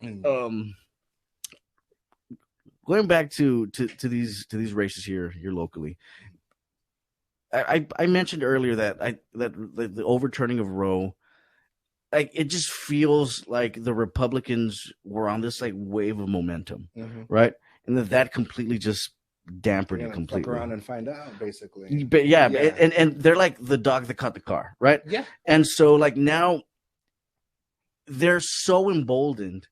Um, going back to these races here locally, I mentioned earlier that the overturning of Roe, like it just feels like the Republicans were on this like wave of momentum, right? And that completely just dampened it completely. Fuck around and find out, basically. But yeah. And they're like the dog that caught the car, right? Yeah. And so like now they're so emboldened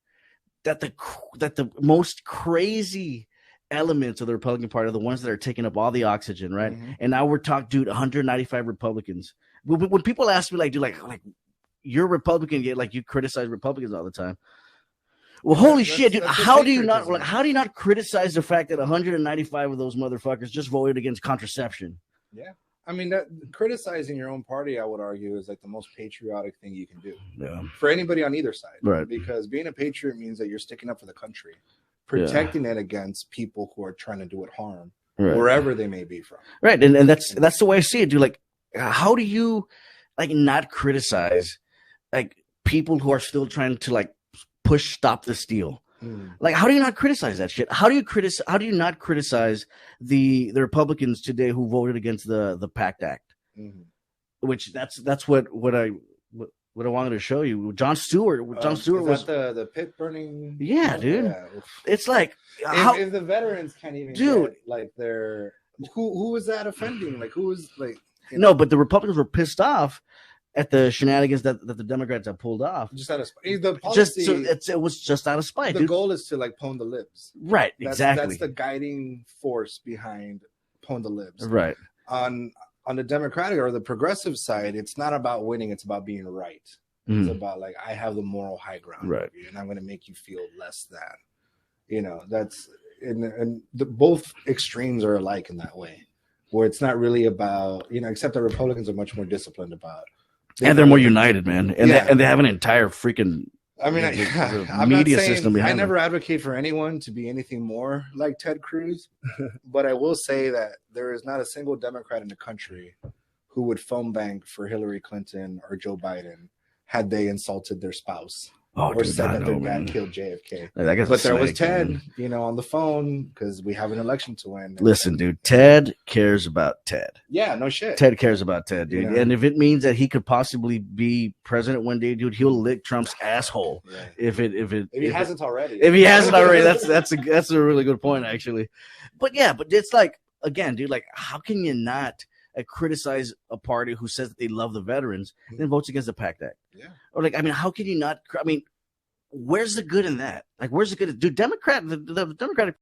that the most crazy elements of the Republican Party are the ones that are taking up all the oxygen, right? And now we're talking, dude, 195 Republicans. When people ask me, like, dude, like you're a Republican, yet like you criticize Republicans all the time. Well, holy shit, dude! How do you not criticize the fact that 195 of those motherfuckers just voted against contraception? Yeah, I mean, that criticizing your own party, I would argue, is like the most patriotic thing you can do. Yeah, for anybody on either side, right? Because being a patriot means that you're sticking up for the country, protecting it against people who are trying to do it harm, wherever they may be from. Right, and that's the way I see it, dude. Like, how do you like not criticize like people who are still trying to like stop the steal? Like, how do you not criticize that shit? How do you not criticize the Republicans today who voted against the PACT Act? Which that's what I wanted to show you. Jon Stewart was the pit burning. Yeah, dude. Yeah. It's like if the veterans can't even get, like, their who was that offending? Like, who was like, no, but the Republicans were pissed off at the shenanigans that the Democrats have pulled off. Just out of spite. The policy, it was just out of spite. The goal is to like pwn the libs. Right, exactly. That's the guiding force behind pwn the libs. Right. On the Democratic or the progressive side, it's not about winning, it's about being right. It's about like, I have the moral high ground, right, and I'm going to make you feel less than. You know, that's and both extremes are alike in that way, where it's not really about, except that Republicans are much more disciplined about. And they're more united, man. And they have an entire freaking media system behind them. I never advocate for anyone to be anything more like Ted Cruz, but I will say that there is not a single Democrat in the country who would phone bank for Hillary Clinton or Joe Biden had they insulted their spouse. Or said that their dad killed JFK. But there was Ted, on the phone, because we have an election to win. Listen, dude, Ted cares about Ted. Yeah, no shit. Ted cares about Ted, dude. And if it means that he could possibly be president one day, dude, he'll lick Trump's asshole. Yeah. If he hasn't already. If he hasn't already, that's a really good point, actually. But yeah, but it's like, again, dude, like, how can you not criticize a party who says that they love the veterans and then votes against the PACT Act? Yeah. Or like, I mean, how can you not? I mean, where's the good in that? Like, where's the good? Dude, the Democratic